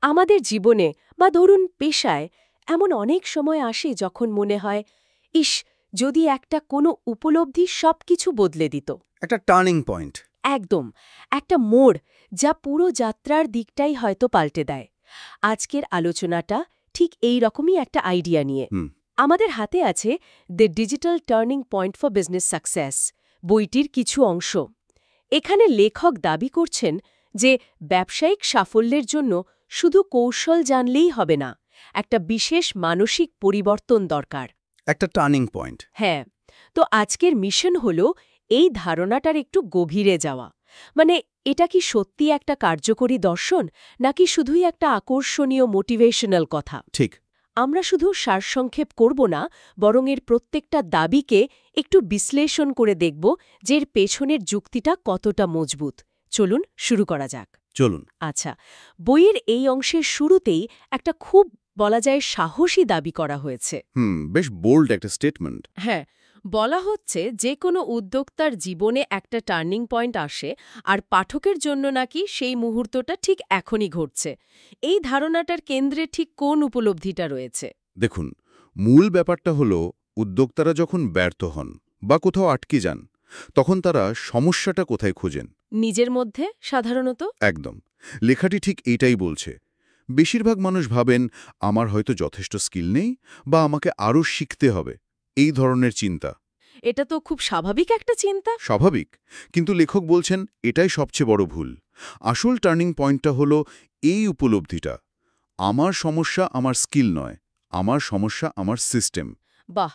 আমাদের জীবনে বা ধরুন পেশায় এমন অনেক সময় আসে যখন মনে হয় ইস, যদি একটা কোনো উপলব্ধি সবকিছু বদলে দিত। একটা টার্নিং পয়েন্ট। একদম, একটা মোড় যা পুরো যাত্রার দিকটাই হয়তো পাল্টে দেয়। আজকের আলোচনাটা ঠিক এই রকমই একটা আইডিয়া নিয়ে। আমাদের হাতে আছে the digital turning point for business success, বইটির কিছু অংশ। এখানে লেখক দাবি করছেন যে ব্যবসায়িক সাফল্যের জন্য শুধু কৌশল জানলেই হবে না, একটা বিশেষ মানসিক পরিবর্তন দরকার। একটা টার্নিং পয়েন্ট। হ্যাঁ, তো আজকের মিশন হল এই ধারণাটার একটু গভীরে যাওয়া। মানে এটা কি সত্যি একটা কার্যকরী দর্শন, নাকি শুধুই একটা আকর্ষণীয় মোটিভেশনাল কথা? ঠিক। আমরা শুধু সারসংক্ষেপ করব না, বরং এর প্রত্যেকটা দাবিকে একটু বিশ্লেষণ করে দেখব যে এর পেছনের যুক্তিটা কতটা মজবুত। চলুন শুরু করা যাক। চলুন। আচ্ছা, বইয়ের এই অংশের শুরুতেই একটা খুব বলা যায় সাহসী দাবি করা হয়েছে। বেশ বোল্ড একটা স্টেটমেন্ট। হ্যাঁ, বলা হচ্ছে যে কোনো উদ্যোক্তার জীবনে একটা টার্নিং পয়েন্ট আসে, আর পাঠকের জন্য নাকি সেই মুহূর্তটা ঠিক এখনই ঘটছে। এই ধারণাটার কেন্দ্রে ঠিক কোন উপলব্ধিটা রয়েছে? দেখুন, মূল ব্যাপারটা হলো উদ্যোক্তারা যখন ব্যর্থ হন বা কোথাও আটকে যান, তখন তারা সমস্যাটা কোথায় খোঁজেন? নিজের মধ্যে সাধারণত। একদম। লেখাটি ঠিক এইটাই বলছে। বেশিরভাগ মানুষ ভাবেন আমার হয়তো যথেষ্ট স্কিল নেই বা আমাকে আরও শিখতে হবে, এই ধরনের চিন্তা। এটা তো খুব স্বাভাবিক একটা চিন্তা। স্বাভাবিক, কিন্তু লেখক বলছেন এটাই সবচেয়ে বড় ভুল। আসল টার্নিং পয়েন্টটা হলো এই উপলব্ধিটা, আমার সমস্যা আমার স্কিল নয়, আমার সমস্যা আমার সিস্টেম। বাহ,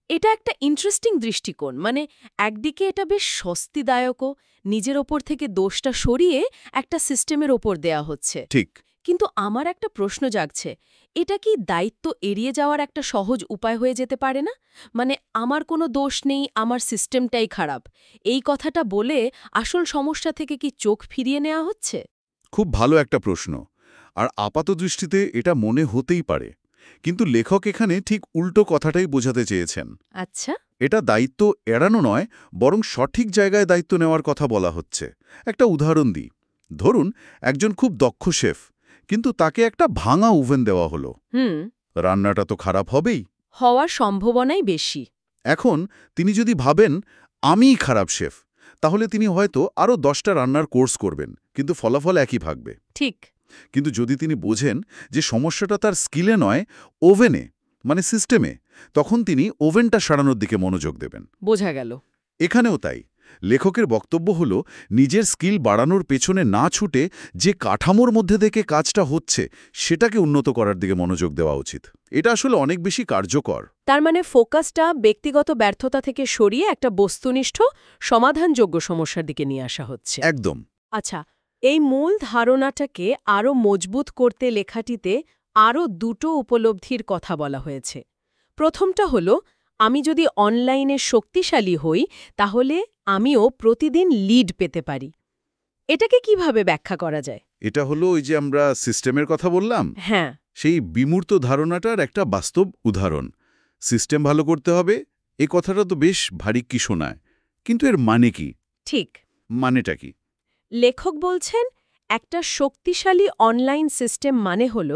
এটা একটা ইন্টারেস্টিং দৃষ্টিকোণ। মানে একদিকে এটা বেশ স্বস্তিদায়কও, নিজের ওপর থেকে দোষটা সরিয়ে একটা সিস্টেমের ওপর দেয়া হচ্ছে। ঠিক। কিন্তু আমার একটা প্রশ্ন জাগছে, এটা কি দায়িত্ব এড়িয়ে যাওয়ার একটা সহজ উপায় হয়ে যেতে পারে না? মানে আমার কোনো দোষ নেই, আমার সিস্টেমটাই খারাপ, এই কথাটা বলে আসল সমস্যা থেকে কি চোখ ফিরিয়ে নেওয়া হচ্ছে? খুব ভালো একটা প্রশ্ন। আর আপাত দৃষ্টিতে এটা মনে হতেই পারে, কিন্তু লেখক এখানে ঠিক উল্টো কথাটাই বোঝাতে চেয়েছেন। আচ্ছা। এটা দায়িত্ব এড়ানো নয়, বরং সঠিক জায়গায় দায়িত্ব নেওয়ার কথা বলা হচ্ছে। একটা উদাহরণ দিই। ধরুন, একজন খুব দক্ষ শেফ, কিন্তু তাকে একটা ভাঙা ওভেন দেওয়া হলো। রান্নাটা তো খারাপ হবেই। হওয়ার সম্ভাবনাই বেশি। এখন তিনি যদি ভাবেন আমিই খারাপ শেফ, তাহলে তিনি হয়তো আরও 10টা রান্নার কোর্স করবেন, কিন্তু ফলাফল একই থাকবে। ঠিক। কিন্তু যদি তিনি বোঝেন যে সমস্যাটা তার স্কিলে নয়, ওভেনে, মানে সিস্টেমে, তখন তিনি ওভেনটা সারানোর দিকে মনোযোগ দেবেন। বোঝা গেল। এখানেও তাই। লেখকের বক্তব্য হল নিজের স্কিল বাড়ানোর পেছনে না ছুটে যে কাঠামোর মধ্যে থেকে কাজটা হচ্ছে সেটাকে উন্নত করার দিকে মনোযোগ দেওয়া উচিত। এটা আসলে অনেক বেশি কার্যকর। তার মানে ফোকাসটা ব্যক্তিগত ব্যর্থতা থেকে সরিয়ে একটা বস্তুনিষ্ঠ সমাধানযোগ্য সমস্যার দিকে নিয়ে আসা হচ্ছে। একদম। আচ্ছা, এই মূল ধারণাটাকে আরও মজবুত করতে লেখাটিতে আরও দুটো উপলব্ধির কথা বলা হয়েছে। প্রথমটা হলো, আমি যদি অনলাইনে শক্তিশালী হই, তাহলে আমিও প্রতিদিন লিড পেতে পারি। এটাকে কিভাবে ব্যাখ্যা করা যায়? এটা হলো ওই যে আমরা সিস্টেমের কথা বললাম, হ্যাঁ। সেই বিমূর্ত ধারণাটার একটা বাস্তব উদাহরণ। সিস্টেম ভালো করতে হবে, এই কথাটা তো বেশ ভারী কি শোনায়, কিন্তু এর মানে কি? ঠিক। মানেটা কি? লেখক বলছেন, একটা শক্তিশালী অনলাইন সিস্টেম মানে হল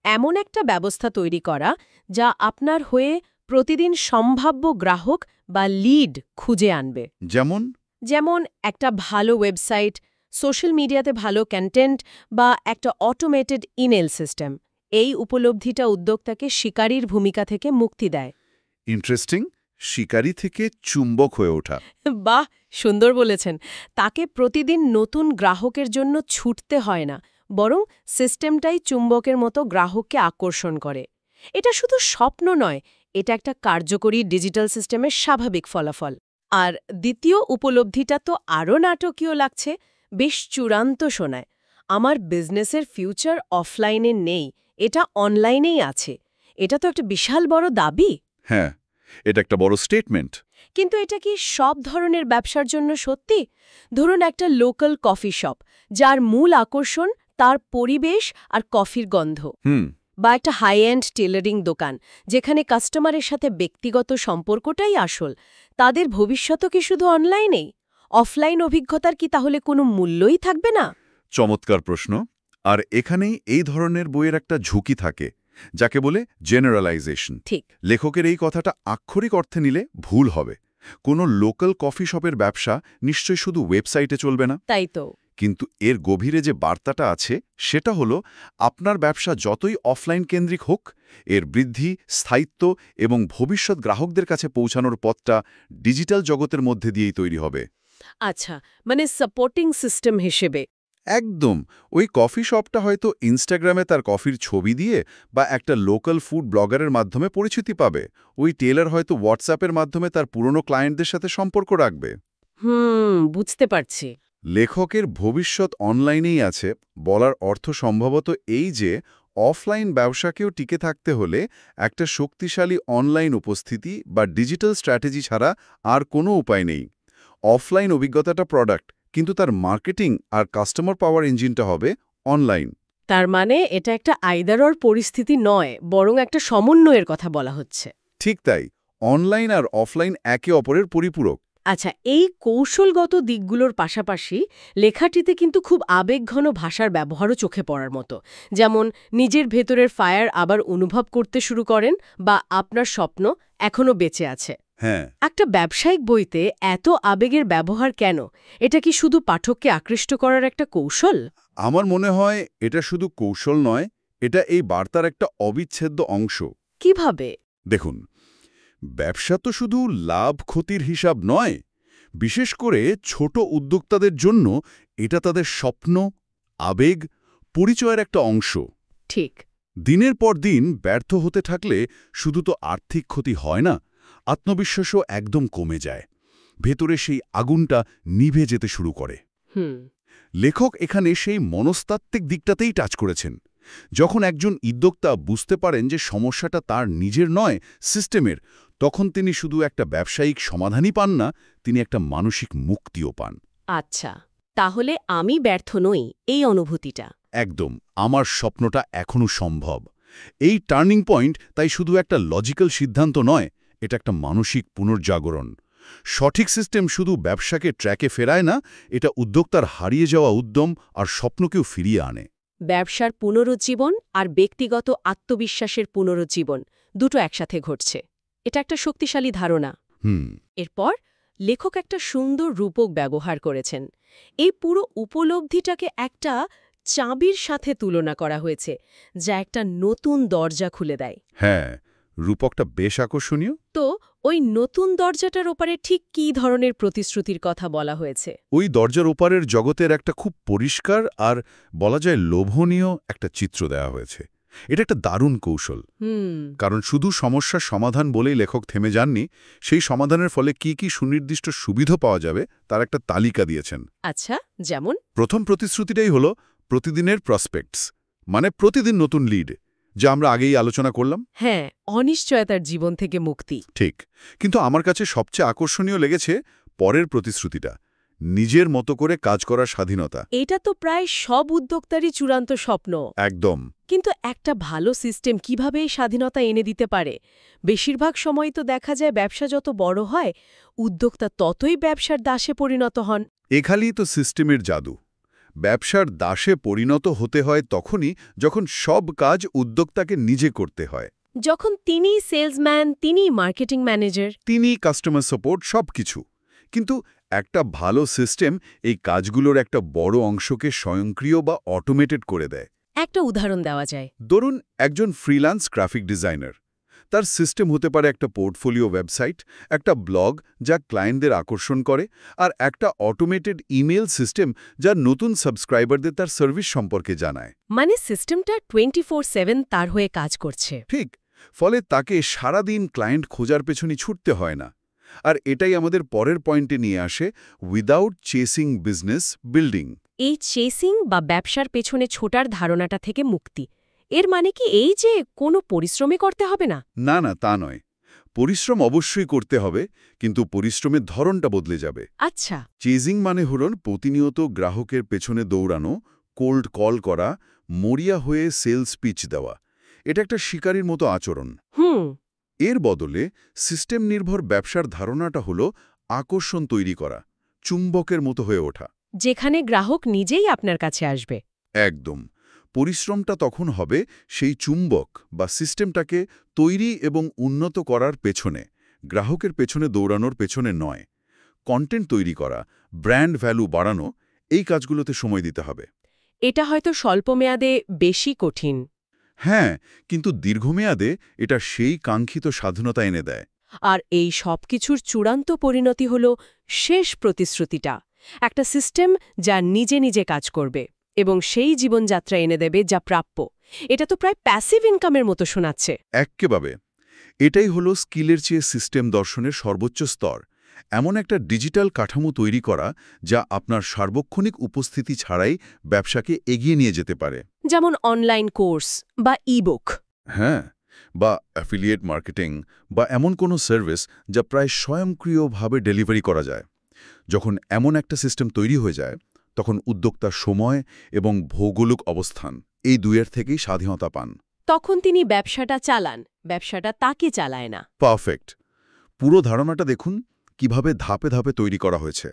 এমন একটা ব্যবস্থা তৈরি করা যা আপনার হয়ে প্রতিদিন সম্ভাব্য গ্রাহক বা লিড খুঁজে আনবে। যেমন একটা ভালো ওয়েবসাইট, সোশ্যাল মিডিয়াতে ভালো কন্টেন্ট বা একটা অটোমেটেড ইমেল সিস্টেম। এই উপলব্ধিটা উদ্যোক্তাকে শিকারীর ভূমিকা থেকে মুক্তি দেয়। ইন্টারেস্টিং। শিকারী থেকে চুম্বক হয়ে ওঠা। বাহ, সুন্দর বলেছেন। তাকে প্রতিদিন নতুন গ্রাহকের জন্য ছুটতে হয় না, বরং সিস্টেমটাই চুম্বকের মতো গ্রাহককে আকর্ষণ করে। এটা শুধু স্বপ্ন নয়, এটা একটা কার্যকরী ডিজিটাল সিস্টেমের স্বাভাবিক ফলাফল। আর দ্বিতীয় উপলব্ধিটা তো আরও নাটকীয় লাগছে, বেশ চূড়ান্ত শোনায়। আমার বিজনেসের ফিউচার অফলাইনে নেই, এটা অনলাইনেই আছে। এটা তো একটা বিশাল বড় দাবি। হ্যাঁ, এটা একটা বড় স্টেটমেন্ট। কিন্তু এটা কি সব ধরনের ব্যবসার জন্য সত্যি? ধরুন একটা লোকাল কফি শপ, যার মূল আকর্ষণ তার পরিবেশ আর কফির গন্ধ। বা একটা হাই এন্ড টেলারিং দোকান, যেখানে কাস্টমারের সাথে ব্যক্তিগত সম্পর্কটাই আসল, তাদের ভবিষ্যৎ কি শুধু অনলাইনেই? অফলাইন অভিজ্ঞতার কি তাহলে কোনো মূল্যই থাকবে না? চমৎকার প্রশ্ন। আর এখানেই এই ধরনের বইয়ের একটা ঝুঁকি থাকে, যাকে বলে জেনারেলাইজেশন। ঠিক। লেখকের এই কথাটা আক্ষরিক অর্থে নিলে ভুল হবে। কোনো লোকাল কফি শপের ব্যবসা নিশ্চয়ই শুধু ওয়েবসাইটে চলবে না। তাই তো। কিন্তু এর গভীরে যে বার্তাটা আছে সেটা হলো, আপনার ব্যবসা যতই অফলাইন কেন্দ্রিক হোক, এর বৃদ্ধি, স্থায়িত্ব এবং ভবিষ্যৎ গ্রাহকদের কাছে পৌঁছানোর পথটা ডিজিটাল জগতের মধ্যে দিয়েই তৈরি হবে। আচ্ছা, মানে সাপোর্টিং সিস্টেম হিসেবে। একদম। ওই কফি শপটা হয়তো ইনস্টাগ্রামে তার কফির ছবি দিয়ে বা একটা লোকাল ফুড ব্লগারের মাধ্যমে পরিচিতি পাবে। ওই টেলার হয়তো হোয়াটসঅ্যাপের মাধ্যমে তার পুরনো ক্লায়েন্টদের সাথে সম্পর্ক রাখবে। বুঝতে পারছি। লেখকের ভবিষ্যৎ অনলাইনেই আছে বলার অর্থ সম্ভবত এই যে, অফলাইন ব্যবসাকেও টিকে থাকতে হলে একটা শক্তিশালী অনলাইন উপস্থিতি বা ডিজিটাল স্ট্র্যাটেজি ছাড়া আর কোনো উপায় নেই। অফলাইন অভিজ্ঞতাটা প্রোডাক্ট, কিন্তু তার মার্কেটিং আর কাস্টমার পাওয়ার ইঞ্জিনটা হবে অনলাইন। তার মানে এটা একটা আইদারর পরিস্থিতি নয়, বরং একটা সমন্বয়ের কথা বলা হচ্ছে। ঠিক তাই, অনলাইন আর অফলাইন একে অপরের পরিপূরক। আচ্ছা, এই কৌশলগত দিকগুলোর পাশাপাশি লেখাটিতে কিন্তু খুব আবেগঘন ভাষার ব্যবহারও চোখে পড়ার মতো। যেমন নিজের ভেতরের ফায়ার আবার অনুভব করতে শুরু করেন, বা আপনার স্বপ্ন এখনও বেঁচে আছে। হ্যাঁ, একটা ব্যবসায়িক বইতে এত আবেগের ব্যবহার কেন? এটা কি শুধু পাঠককে আকৃষ্ট করার একটা কৌশল? আমার মনে হয় এটা শুধু কৌশল নয়, এটা এই বার্তার একটা অবিচ্ছেদ্য অংশ। কিভাবে? দেখুন, ব্যবসা তো শুধু লাভ ক্ষতির হিসাব নয়। বিশেষ করে ছোট উদ্যোক্তাদের জন্য এটা তাদের স্বপ্ন, আবেগ, পরিচয়ের একটা অংশ। ঠিক। দিনের পর দিন ব্যর্থ হতে থাকলে শুধু তো আর্থিক ক্ষতি হয় না, আত্মবিশ্বাসও একদম কমে যায়। ভেতরে সেই আগুনটা নিভে যেতে শুরু করে। হুম। লেখক এখানে সেই মনস্তাত্ত্বিক দিকটাতেই টাচ করেছেন। যখন একজন উদ্যোক্তা বুঝতে পারেন যে সমস্যাটা তার নিজের নয়, সিস্টেমের, তখন তিনি শুধু একটা ব্যবসায়িক সমাধানই পান না, তিনি একটা মানসিক মুক্তিও পান। আচ্ছা, তাহলে আমি ব্যর্থ নই, এই অনুভূতিটা। একদম, আমার স্বপ্নটা এখনও সম্ভব। এই টার্নিং পয়েন্ট তাই শুধু একটা লজিক্যাল সিদ্ধান্ত নয়, এটা একটা মানসিক পুনর্জাগরণ। সঠিক সিস্টেম শুধু ব্যবসাকে ট্র্যাকে ফেরায় না, এটা উদ্যোক্তার হারিয়ে যাওয়া উদ্যম আর স্বপ্নকেও ফিরিয়ে আনে। ব্যবসার পুনরুজ্জীবন আর ব্যক্তিগত আত্মবিশ্বাসের পুনরুজ্জীবন দুটো একসাথে ঘটছে। এটা একটা শক্তিশালী ধারণা। হুম। এরপর লেখক একটা সুন্দর রূপক ব্যবহার করেছেন। এই পুরো উপলব্ধিটাকে একটা চাবির সাথে তুলনা করা হয়েছে, যা একটা নতুন দরজা খুলে দেয়। হ্যাঁ, রূপকটা বেশ আকর্ষণীয়। তো ওই নতুন দরজাটার ওপারে ঠিক কী ধরনের প্রতিশ্রুতির কথা বলা হয়েছে? ওই দরজার ওপারের জগতের একটা খুব পরিষ্কার আর বলা যায় লোভনীয় একটা চিত্র দেওয়া হয়েছে। এটা একটা দারুণ কৌশল। কারণ শুধু সমস্যার সমাধান বলেই লেখক থেমে যাননি, সেই সমাধানের ফলে কি কি সুনির্দিষ্ট সুবিধা পাওয়া যাবে তার একটা তালিকা দিয়েছেন। আচ্ছা, যেমন? প্রথম প্রতিশ্রুতিটাই হলো প্রতিদিনের প্রসপেক্টস, মানে প্রতিদিন নতুন লিড, যা আমরা আগেই আলোচনা করলাম। হ্যাঁ, অনিশ্চয়তার জীবন থেকে মুক্তি। ঠিক, কিন্তু আমার কাছে সবচেয়ে আকর্ষণীয় লেগেছে পরের প্রতিশ্রুতিটা, নিজের মতো করে কাজ করার স্বাধীনতা। এটা তো প্রায় সব উদ্যোক্তারই চূড়ান্ত স্বপ্ন। একদম। কিন্তু একটা ভালো সিস্টেম কিভাবে এই স্বাধীনতা এনে দিতে পারে? বেশিরভাগ সময় তো দেখা যায় ব্যবসা যত বড় হয়, উদ্যোক্তা ততই ব্যবসার দাসে পরিণত হন। এখানেই তো সিস্টেমের জাদু। ব্যবসার দাসে পরিণত হতে হয় তখনই যখন সব কাজ উদ্যোক্তাকে নিজে করতে হয়। যখন তিনি সেলসম্যান, তিনি মার্কেটিং ম্যানেজার, তিনি কাস্টমার সাপোর্ট, সবকিছু। কিন্তু একটা ভালো সিস্টেম এই কাজগুলোর একটা বড় অংশকে স্বয়ংক্রিয় বা অটোমেটেড করে দেয়। একটা উদাহরণ দেওয়া যায়। ধরুন একজন ফ্রিল্যান্স গ্রাফিক ডিজাইনার, তার সিস্টেম হতে পারে একটা পোর্টফোলিও ওয়েবসাইট, একটা ব্লগ যা ক্লায়েন্টদের আকর্ষণ করে, আর একটা অটোমেটেড ইমেল সিস্টেম যা নতুন সাবস্ক্রাইবারদের তার সার্ভিস সম্পর্কে জানায়। মানে সিস্টেমটা 24/7 তার হয়ে কাজ করছে। ঠিক, ফলে তাকে সারাদিন ক্লায়েন্ট খোঁজার পেছনে ছুটতে হয় না। আর এটাই আমাদের পরের পয়েন্টে নিয়ে আসে, উইদাউট চেসিং বিজনেস বিল্ডিং। এই চেসিং বা ব্যবসার পেছনে ছোটার ধারণাটা থেকে মুক্তি। এর মানে কি এই যে কোনো পরিশ্রমই করতে হবে না? না না, তা নয়। পরিশ্রম অবশ্যই করতে হবে, কিন্তু পরিশ্রমের ধরনটা বদলে যাবে। আচ্ছা। চেজিং মানে হল প্রতিনিয়ত গ্রাহকের পেছনে দৌড়ানো, কোল্ড কল করা, মরিয়া হয়ে সেলস পিচ দেওয়া। এটা একটা শিকারীর মতো আচরণ। এর বদলে সিস্টেম নির্ভর ব্যবসার ধারণাটা হল আকর্ষণ তৈরি করা, চুম্বকের মতো হয়ে ওঠা। যেখানে গ্রাহক নিজেই আপনার কাছে আসবে। একদম। পরিশ্রমটা তখন হবে সেই চুম্বক বা সিস্টেমটাকে তৈরি এবং উন্নত করার পেছনে, গ্রাহকের পেছনে দৌড়ানোর পেছনে নয়। কন্টেন্ট তৈরি করা, ব্র্যান্ড ভ্যালু বাড়ানো, এই কাজগুলোতে সময় দিতে হবে। এটা হয়তো স্বল্পমেয়াদে বেশি কঠিন। হ্যাঁ, কিন্তু দীর্ঘমেয়াদে এটা সেই কাঙ্ক্ষিত স্বাধীনতা এনে দেয়। আর এই সব কিছুর চূড়ান্ত পরিণতি হল শেষ প্রতিশ্রুতিটা, একটা সিস্টেম যা নিজে নিজে কাজ করবে এবং সেই জীবনযাত্রা এনে দেবে যা প্রাপ্য। এটা তো প্রায় প্যাসিভ ইনকামের মতো শোনাচ্ছে। এক্কেভাবে। এটাই হলো স্কিলের চেয়ে সিস্টেম দর্শনের সর্বোচ্চ স্তর। এমন একটা ডিজিটাল কাঠামো তৈরি করা যা আপনার সার্বক্ষণিক উপস্থিতি ছাড়াই ব্যবসাকে এগিয়ে নিয়ে যেতে পারে। যেমন অনলাইন কোর্স বা ই-বুক। হ্যাঁ, বা অ্যাফিলিয়েট মার্কেটিং বা এমন কোনো সার্ভিস যা প্রায় স্বয়ংক্রিয়ভাবে ডেলিভারি করা যায়। যখন এমন একটা সিস্টেম তৈরি হয়ে যায়, তখন উদ্যোক্তার সময় এবং ভৌগোলিক অবস্থান এই দুইয়ের থেকেই স্বাধীনতা পান। তখন তিনি ব্যবসাটা চালান, ব্যবসাটা তাকে চালায় না। পারফেক্ট। পুরো ধারণাটা দেখুন কিভাবে ধাপে ধাপে তৈরি করা হয়েছে।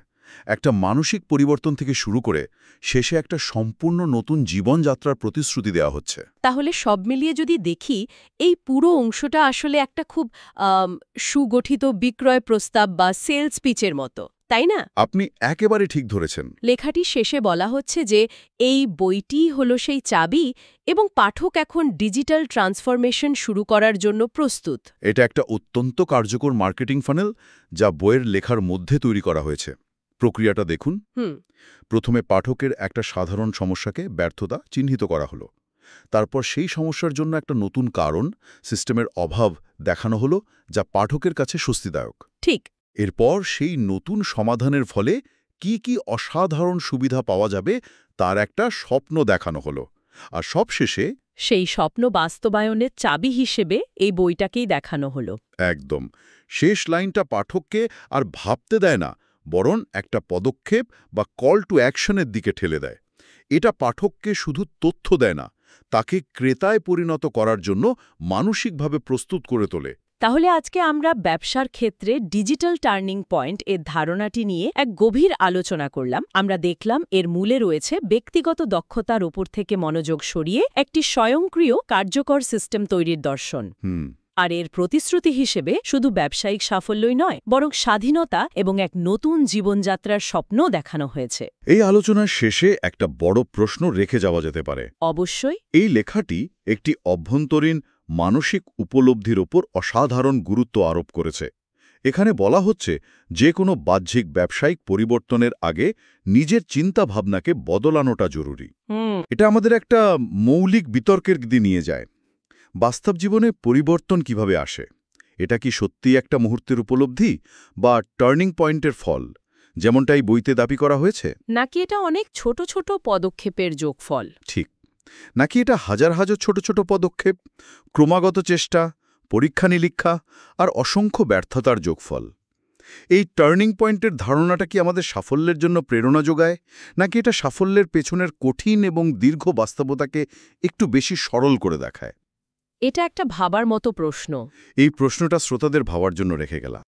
একটা মানসিক পরিবর্তন থেকে শুরু করে শেষে একটা সম্পূর্ণ নতুন জীবনযাত্রার প্রতিশ্রুতি দেওয়া হচ্ছে। তাহলে সব মিলিয়ে যদি দেখি, এই পুরো অংশটা আসলে একটা খুব সুগঠিত বিক্রয় প্রস্তাব বা সেলস পিচের মতো, তাই না? আপনি একেবারে ঠিক ধরেছেন। লেখাটি শেষে বলা হচ্ছে যে এই বইটিই হলো সেই চাবি এবং পাঠক এখন ডিজিটাল ট্রান্সফরমেশন শুরু করার জন্য প্রস্তুত। এটা একটা অত্যন্ত কার্যকর মার্কেটিং ফানেল যা বইয়ের লেখার মধ্যে তৈরি করা হয়েছে। প্রক্রিয়াটা দেখুন। প্রথমে পাঠকের একটা সাধারণ সমস্যাকে ব্যর্থতা চিহ্নিত করা হলো। তারপর সেই সমস্যার জন্য একটা নতুন কারণ, সিস্টেমের অভাব দেখানো হলো যা পাঠকের কাছে স্বস্তিদায়ক। ঠিক। এরপর সেই নতুন সমাধানের ফলে কি কি অসাধারণ সুবিধা পাওয়া যাবে তার একটা স্বপ্ন দেখানো হলো। আর সবশেষে সেই স্বপ্ন বাস্তবায়নের চাবি হিসেবে এই বইটাকেই দেখানো হলো। একদম শেষ লাইনটা পাঠককে আর ভাবতে দেয় না, বরং একটা পদক্ষেপ বা কল টু অ্যাকশনের দিকে ঠেলে দেয়। এটা পাঠককে শুধু তথ্য দেয় না, তাকে ক্রেতায় পরিণত করার জন্য মানসিকভাবে প্রস্তুত করে তোলে। তাহলে আজকে আমরা ব্যবসার ক্ষেত্রে ডিজিটাল টার্নিং পয়েন্ট এর ধারণাটি নিয়ে এক গভীর আলোচনা করলাম। আমরা দেখলাম এর মূলে রয়েছে ব্যক্তিগত দক্ষতার উপর থেকে মনোযোগ সরিয়ে একটি স্বয়ংক্রিয় কার্যকর সিস্টেম তৈরির দর্শন। আর এর প্রতিশ্রুতি হিসেবে শুধু ব্যবসায়িক সাফল্যই নয়, বরং স্বাধীনতা এবং এক নতুন জীবনযাত্রার স্বপ্ন দেখানো হয়েছে। এই আলোচনার শেষে একটা বড় প্রশ্ন রেখে যাওয়া যেতে পারে। অবশ্যই। এই লেখাটি একটি অভ্যন্তরীণ মানসিক উপলব্ধির ওপর অসাধারণ গুরুত্ব আরোপ করেছে। এখানে বলা হচ্ছে যে কোনো বাহ্যিক ব্যবসায়িক পরিবর্তনের আগে নিজের চিন্তাভাবনাকে বদলানোটা জরুরি। এটা আমাদের একটা মৌলিক বিতর্কের দিকে নিয়ে যায়। বাস্তব জীবনে পরিবর্তন কিভাবে আসে? এটা কি সত্যিই একটা মুহূর্তের উপলব্ধি বা টার্নিং পয়েন্টের ফল, যেমনটাই বইতে দাবি করা হয়েছে? নাকি এটা অনেক ছোট ছোট পদক্ষেপের যোগফল? ঠিক। নাকি এটা হাজার হাজার ছোট ছোট পদক্ষেপ, ক্রমাগত চেষ্টা, পরীক্ষা নিরীক্ষা আর অসংখ্য ব্যর্থতার যোগফল? এই টার্নিং পয়েন্টের ধারণাটা কি আমাদের সাফল্যের জন্য প্রেরণা যোগায়, নাকি এটা সাফল্যের পেছনের কঠিন এবং দীর্ঘ বাস্তবতাকে একটু বেশি সরল করে দেখায়? এটা একটা ভাবার মতো প্রশ্ন। এই প্রশ্নটা শ্রোতাদের ভাবার জন্য রেখে গেলাম।